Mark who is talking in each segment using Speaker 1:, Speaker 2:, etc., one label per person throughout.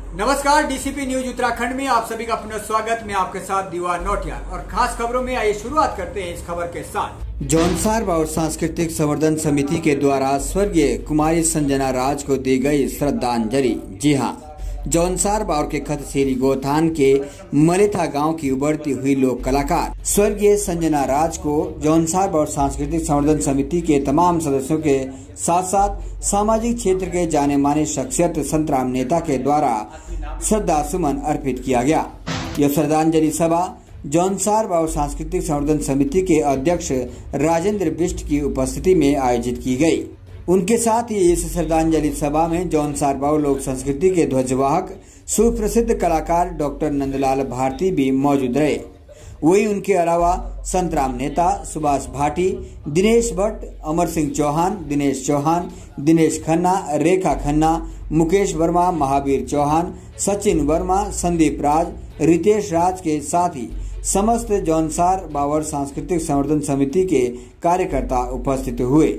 Speaker 1: नमस्कार, DCP news Uttarakhand में आप सभी का पुनः स्वागत। मैं आपके साथ दीवार नौटियाल और खास खबरों में आइए शुरुआत करते हैं इस खबर के साथ।
Speaker 2: जौनसार बाउर सांस्कृतिक संवर्धन समिति के द्वारा स्वर्गीय कुमारी संजना राज को दी गई श्रद्धांजलि। जी हां, जौनसार बाउर के खतसेरी गोथान के मलेथा गांव की उभरती हुई लोक कलाकार स्वर्गीय संजना राज को जौनसार बाउर सांस्कृतिक संवर्धन समिति के तमाम सदस्यों के साथ साथ सामाजिक क्षेत्र के जाने माने शख्सियत संतराम नेता के द्वारा श्रद्धा सुमन अर्पित किया गया। यह श्रद्धांजलि सभा जौनसार बाउर सांस्कृतिक संवर्धन समिति के अध्यक्ष राजेंद्र बिष्ट की उपस्थिति में आयोजित की गई। उनके साथ ही इस श्रद्धांजलि सभा में जौनसार बाउर लोक संस्कृति के ध्वजवाहक सुप्रसिद्ध कलाकार डॉक्टर नंदलाल भारती भी मौजूद रहे। वही उनके अलावा संतराम नेता सुभाष भाटी, दिनेश भट्ट, अमर सिंह चौहान, दिनेश चौहान, दिनेश खन्ना, रेखा खन्ना, मुकेश वर्मा, महावीर चौहान, सचिन वर्मा, संदीप राज, रितेश राज के साथ ही समस्त जौनसार बाउर सांस्कृतिक संवर्धन समिति के कार्यकर्ता उपस्थित हुए।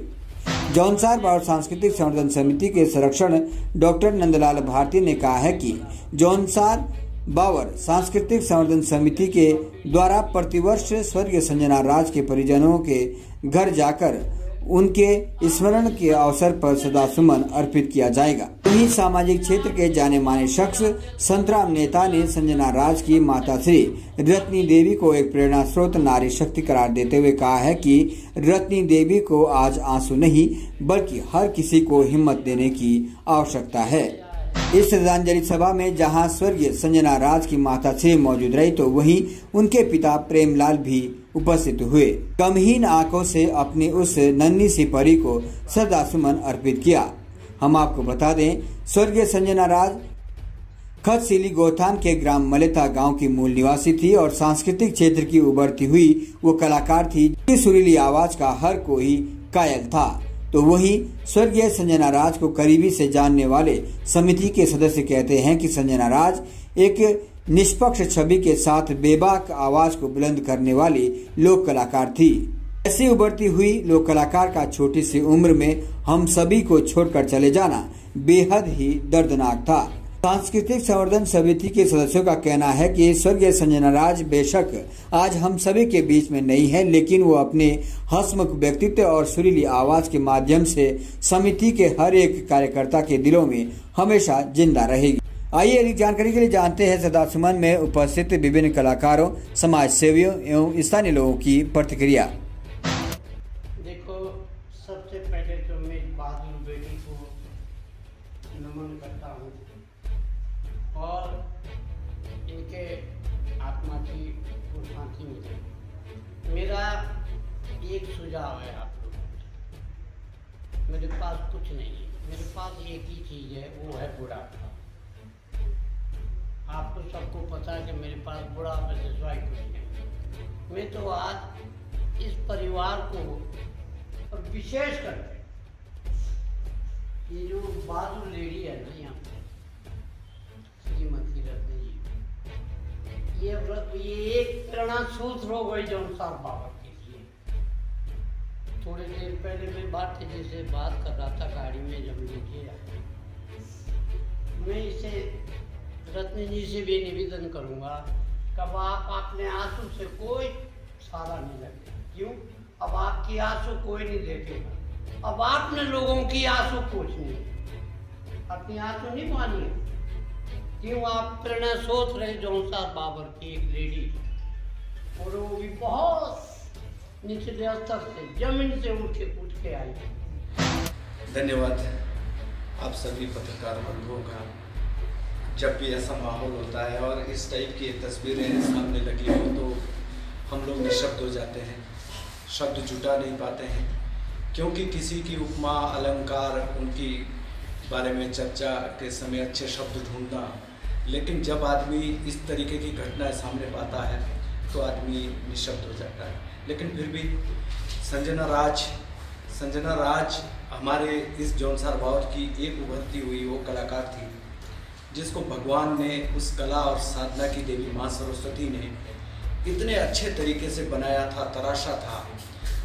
Speaker 2: जौनसार बाउर सांस्कृतिक संवर्धन समिति के संरक्षण डॉक्टर नंदलाल भारती ने कहा है कि जौनसार बाउर सांस्कृतिक संवर्धन समिति के द्वारा प्रतिवर्ष स्वर्गीय संजना राज के परिजनों के घर जाकर उनके स्मरण के अवसर पर श्रद्धा सुमन अर्पित किया जाएगा। वहीं सामाजिक क्षेत्र के जाने माने शख्स संतराम नेता ने संजना राज की माता श्री रत्नी देवी को एक प्रेरणा स्रोत नारी शक्ति करार देते हुए कहा है कि रत्नी देवी को आज आंसू नहीं बल्कि हर किसी को हिम्मत देने की आवश्यकता है। इस श्रद्धांजलि सभा में जहां स्वर्गीय संजना राज की माता श्री मौजूद रही तो वहीं उनके पिता प्रेमलाल भी उपस्थित हुए। गमहीन आंखों से अपनी उस नन्ही सी परी को श्रद्धा सुमन अर्पित किया। हम आपको बता दें, स्वर्गीय संजना राज खतसेरी गोथान के ग्राम मलेथा गांव की मूल निवासी थी और सांस्कृतिक क्षेत्र की उभरती हुई वो कलाकार थी जिसकी सुरीली आवाज का हर कोई कायल था। तो वहीं स्वर्गीय संजना राज को करीबी से जानने वाले समिति के सदस्य कहते हैं कि संजना राज एक निष्पक्ष छवि के साथ बेबाक आवाज को बुलंद करने वाली लोक कलाकार थी। ऐसी उभरती हुई लोक कलाकार का छोटी सी उम्र में हम सभी को छोड़कर चले जाना बेहद ही दर्दनाक था। सांस्कृतिक संवर्धन समिति के सदस्यों का कहना है कि स्वर्गीय संजना राज बेशक आज हम सभी के बीच में नहीं है, लेकिन वो अपने हंसमुख व्यक्तित्व और सुरीली आवाज के माध्यम से समिति के हर एक कार्यकर्ता के दिलों में हमेशा जिंदा रहेगी। आइए अधिक जानकारी के लिए जानते हैं श्रद्धा सुमन में उपस्थित विभिन्न कलाकारों, समाज सेवियों एवं स्थानीय लोगों की प्रतिक्रिया।
Speaker 3: देखो, सबसे पहले तो मैं बहादुर बेटी को नमन करता हूँ और इनके आत्मा की शांति मिले। मेरा एक सुझाव है आप लोगों को। मेरे पास कुछ नहीं है, मेरे पास एक ही चीज़ है, वो है बुढ़ापा। आपको सबको पता है कि मेरे पास बुढ़ापे से सिवाय कुछ नहीं। मैं तो आज इस परिवार को और विशेष करके ये जो बहादुर लेडी है ना यहाँ श्रीमती रत्नी जी, ये एक प्रेरणा सूत्र हो गई जौनसार बाउर के लिए। थोड़ी देर पहले मैं भारती जी से बात कर रहा था गाड़ी में जब नीचे आया। मैं इसे रत्नी जी से भी निवेदन करूंगा कब आप अपने आंसू से कोई सारा नहीं लगे। क्यों? अब आपकी आंसू कोई नहीं देखेगा। अब आपने लोगों की आंसू पूछनी, अपनी आंसू नहीं मानिए। क्यों? आप प्रेरणा सोच रहे जौनसार बाउर की एक लेडी, और वो भी बहुत निचले स्तर से, जमीन से उठ के आई।
Speaker 4: धन्यवाद आप सभी पत्रकार बंधुओं का। जब भी ऐसा माहौल होता है और इस टाइप की तस्वीरें सामने लगी हो तो हम लोग निशब्द हो जाते हैं, शब्द जुटा नहीं पाते हैं, क्योंकि किसी की उपमा अलंकार उनकी बारे में चर्चा के समय अच्छे शब्द ढूंढना, लेकिन जब आदमी इस तरीके की घटनाएं सामने पाता है तो आदमी निशब्द हो जाता है। लेकिन फिर भी संजना राज हमारे इस जौनसार बाउर की एक उभरती हुई वो कलाकार थी जिसको भगवान ने, उस कला और साधना की देवी माँ सरस्वती ने इतने अच्छे तरीके से बनाया था, तराशा था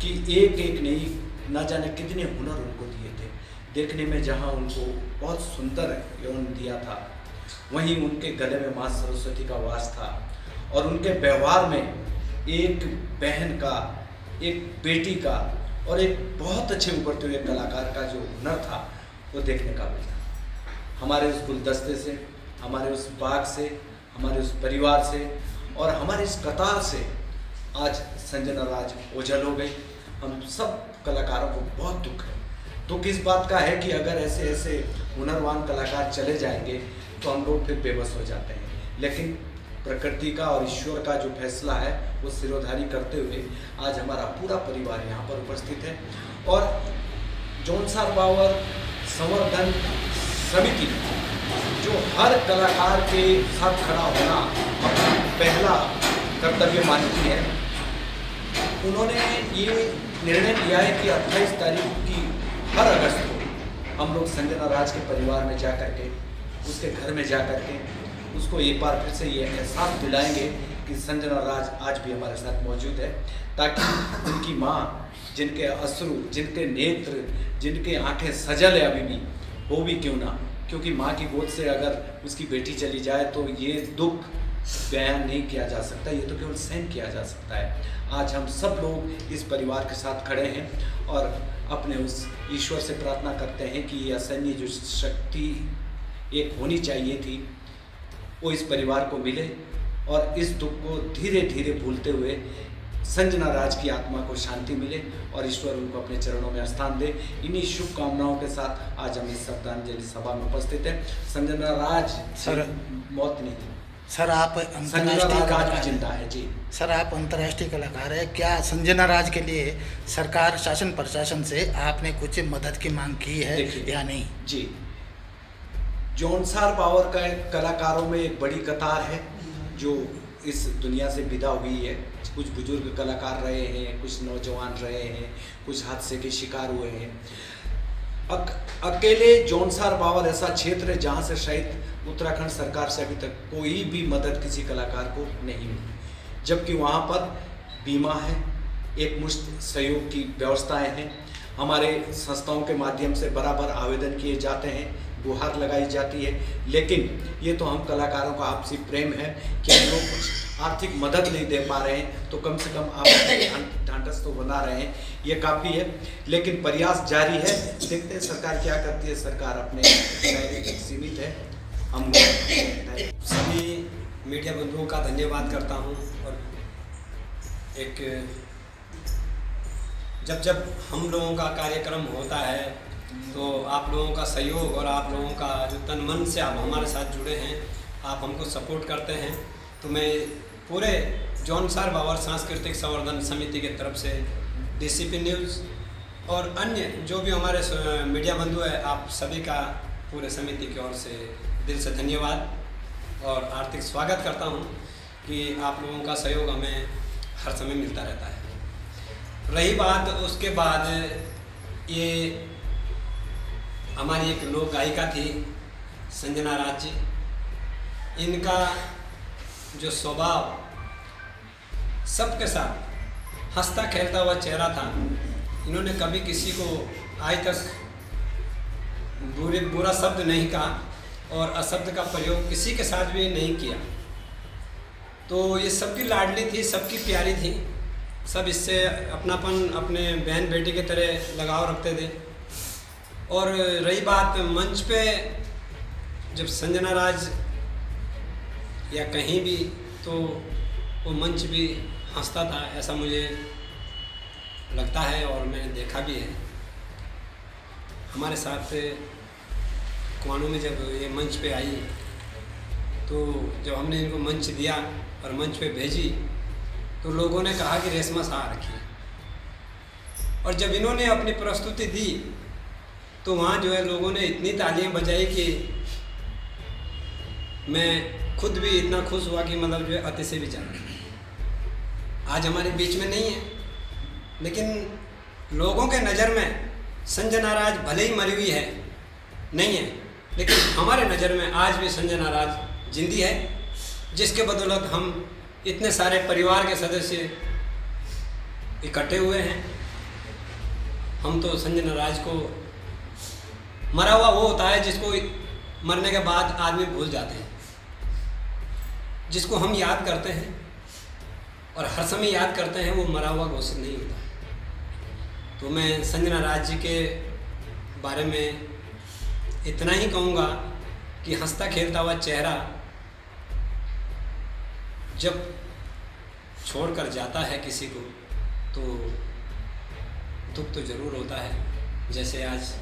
Speaker 4: कि एक एक नहीं न जाने कितने हुनर उनको दिए थे। देखने में जहाँ उनको बहुत सुंदर यौन दिया था, वहीं उनके गले में माँ सरस्वती का वास था और उनके व्यवहार में एक बहन का, एक बेटी का और एक बहुत अच्छे उभरते हुए कलाकार का जो हुनर था वो देखने का मिला। हमारे उस गुलदस्ते से, हमारे उस बाग से, हमारे उस परिवार से और हमारे इस कतार से आज संजना राज ओझल हो गई। हम सब कलाकारों को बहुत दुख है। दुख इस बात का है कि अगर ऐसे ऐसे हुनरवान कलाकार चले जाएंगे तो हम लोग फिर बेबस हो जाते हैं। लेकिन प्रकृति का और ईश्वर का जो फैसला है वो सिरोधारी करते हुए आज हमारा पूरा परिवार यहाँ पर उपस्थित है और जौनसार बावर संवर्धन समिति जो हर कलाकार के साथ खड़ा होना अपना पहला कर्तव्य मानती है, उन्होंने ये निर्णय लिया है कि 28 तारीख की हर अगस्त को हम लोग संजना राज के परिवार में जा करके, उसके घर में जा करके उसको एक बार फिर से ये एहसास दिलाएंगे कि संजना राज आज भी हमारे साथ मौजूद है, ताकि उनकी माँ, जिनके अश्रु, जिनके नेत्र, जिनके आंखें सजल है अभी भी, वो भी क्यों ना, क्योंकि माँ की गोद से अगर उसकी बेटी चली जाए तो ये दुख बयान नहीं किया जा सकता, ये तो केवल सहन किया जा सकता है। आज हम सब लोग इस परिवार के साथ खड़े हैं और अपने उस ईश्वर से प्रार्थना करते हैं कि ये असहनीय जो शक्ति एक होनी चाहिए थी वो इस परिवार को मिले और इस दुख को धीरे धीरे भूलते हुए संजना राज की आत्मा को शांति मिले और ईश्वर उनको अपने चरणों में स्थान दे। इन्हीं शुभकामनाओं के साथ आज हम इस श्रद्धांजलि सभा में उपस्थित हैं। संजना राज
Speaker 5: सर
Speaker 4: मौत नहीं थी
Speaker 5: सर, आप अंतर्राष्ट्रीय कलाकार
Speaker 4: चिंता है जी
Speaker 5: सर, आप अंतर्राष्ट्रीय कलाकार है। क्या संजना राज के लिए सरकार, शासन प्रशासन से आपने कुछ मदद की मांग की है या नहीं?
Speaker 4: जी, जौनसार बावर का कलाकारों में एक बड़ी कतार है जो इस दुनिया से विदा हुई है। कुछ बुजुर्ग कलाकार रहे हैं, कुछ नौजवान रहे हैं, कुछ हादसे के शिकार हुए हैं। अकेले जौनसार बावर ऐसा क्षेत्र है जहाँ से शायद उत्तराखंड सरकार से अभी तक कोई भी मदद किसी कलाकार को नहीं मिली, जबकि वहाँ पर बीमा है, एक मुश्त सहयोग की व्यवस्थाएं हैं। हमारे संस्थाओं के माध्यम से बराबर आवेदन किए जाते हैं, गुहार लगाई जाती है, लेकिन ये तो हम कलाकारों का आपसी प्रेम है कि हम लोग कुछ आर्थिक मदद नहीं दे पा रहे हैं, तो कम से कम आप ढांढस तो बना रहे हैं, ये काफ़ी है। लेकिन प्रयास जारी है, देखते हैं सरकार क्या करती है। सरकार अपने दायरे तक सीमित है। हम
Speaker 6: सभी मीडिया बंधुओं का धन्यवाद करता हूँ और जब हम लोगों का कार्यक्रम होता है तो आप लोगों का सहयोग और आप लोगों का जो तन मन से आप हमारे साथ जुड़े हैं, आप हमको सपोर्ट करते हैं, तो मैं पूरे जौनसार बावर सांस्कृतिक संवर्धन समिति की तरफ से डीसीपी न्यूज़ और अन्य जो भी हमारे मीडिया बंधु है, आप सभी का पूरे समिति की ओर से दिल से धन्यवाद और हार्दिक स्वागत करता हूं कि आप लोगों का सहयोग हमें हर समय मिलता रहता है। रही बात उसके बाद, ये हमारी एक लोक गायिका थी संजना राज जी। इनका जो स्वभाव सबके साथ हंसता खेलता हुआ चेहरा था, इन्होंने कभी किसी को आज तक बुरा शब्द नहीं कहा और अशब्द का प्रयोग किसी के साथ भी नहीं किया। तो ये सबकी लाडली थी, सबकी प्यारी थी, सब इससे अपनापन अपने बहन बेटी की तरह लगाव रखते थे। और रही बात मंच पे, जब संजना राज या कहीं भी, तो वो मंच भी हंसता था, ऐसा मुझे लगता है और मैंने देखा भी है। हमारे साथ कुआनों में जब ये मंच पे आई, तो जब हमने इनको मंच दिया और मंच पे भेजी, तो लोगों ने कहा कि रेशमा सा आ रखी है। और जब इन्होंने अपनी प्रस्तुति दी तो वहाँ जो है लोगों ने इतनी तालियां बजाई कि मैं खुद भी इतना खुश हुआ कि मतलब जो है अति से भी ज़्यादा। आज हमारे बीच में नहीं है, लेकिन लोगों के नज़र में संजना राज भले ही मरी हुई है, नहीं है, लेकिन हमारे नज़र में आज भी संजना राज जिंदी है, जिसके बदौलत हम इतने सारे परिवार के सदस्य इकट्ठे हुए हैं। हम तो संजना राज को, मरा हुआ वो होता है जिसको मरने के बाद आदमी भूल जाते हैं। जिसको हम याद करते हैं और हर समय याद करते हैं वो मरा हुआ घोषित नहीं होता। तो मैं संजना राज जी के बारे में इतना ही कहूँगा कि हंसता खेलता हुआ चेहरा जब छोड़कर जाता है किसी को तो दुख तो ज़रूर होता है। जैसे आज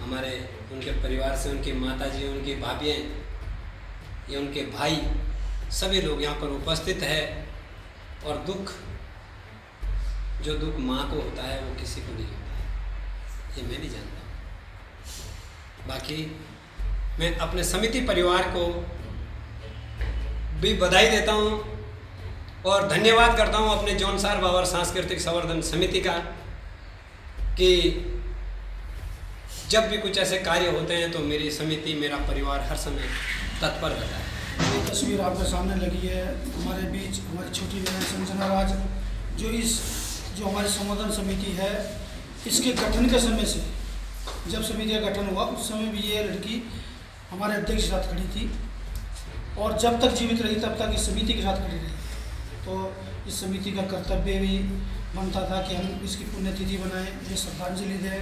Speaker 6: हमारे उनके परिवार से उनकी माताजी, उनकी भाभियाँ या उनके भाई सभी लोग यहाँ पर उपस्थित है। और दुख, जो दुख माँ को होता है वो किसी को नहीं होता है, ये मैं नहीं जानता। बाकी मैं अपने समिति परिवार को भी बधाई देता हूँ और धन्यवाद करता हूँ अपने जौनसार बाबर सांस्कृतिक संवर्धन समिति का कि जब भी कुछ ऐसे कार्य होते हैं तो मेरी समिति, मेरा परिवार हर समय तत्पर रहता है।
Speaker 7: ये तस्वीर आपके सामने लगी है। हमारे बीच हमारी छोटी बहन संजना राज जो हमारी संवर्धन समिति है, इसके गठन के समय से, जब समिति का गठन हुआ उस समय भी ये लड़की हमारे अध्यक्ष के साथ खड़ी थी और जब तक जीवित रही तब तक इस समिति के साथ खड़ी रही। तो इस समिति का कर्तव्य भी बनता था कि हम इसकी पुण्यतिथि बनाएं, ये श्रद्धांजलि दें।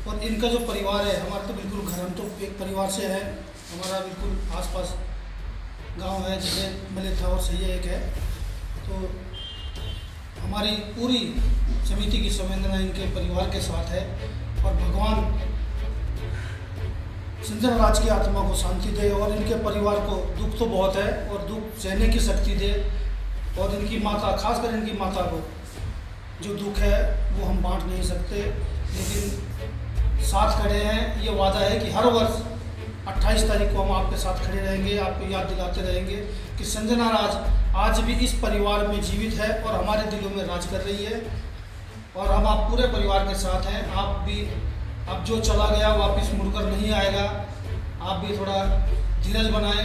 Speaker 7: और इनका जो परिवार है, हमारा तो बिल्कुल घर, हम तो एक परिवार से है, हमारा बिल्कुल आसपास गांव है जैसे मलेथा और सैया एक है। तो हमारी पूरी समिति की संवेदना इनके परिवार के साथ है और भगवान संजना राज की आत्मा को शांति दे और इनके परिवार को दुख तो बहुत है और दुख सहने की शक्ति दे। और इनकी माता, खासकर इनकी माता को जो दुख है वो हम बांट नहीं सकते, लेकिन साथ खड़े हैं। ये वादा है कि हर वर्ष 28 तारीख को हम आपके साथ खड़े रहेंगे, आपको याद दिलाते रहेंगे कि संजना राज आज भी इस परिवार में जीवित है और हमारे दिलों में राज कर रही है। और हम आप पूरे परिवार के साथ हैं। आप भी, अब जो चला गया वापस मुड़कर नहीं आएगा, आप भी थोड़ा धीरज बनाएं।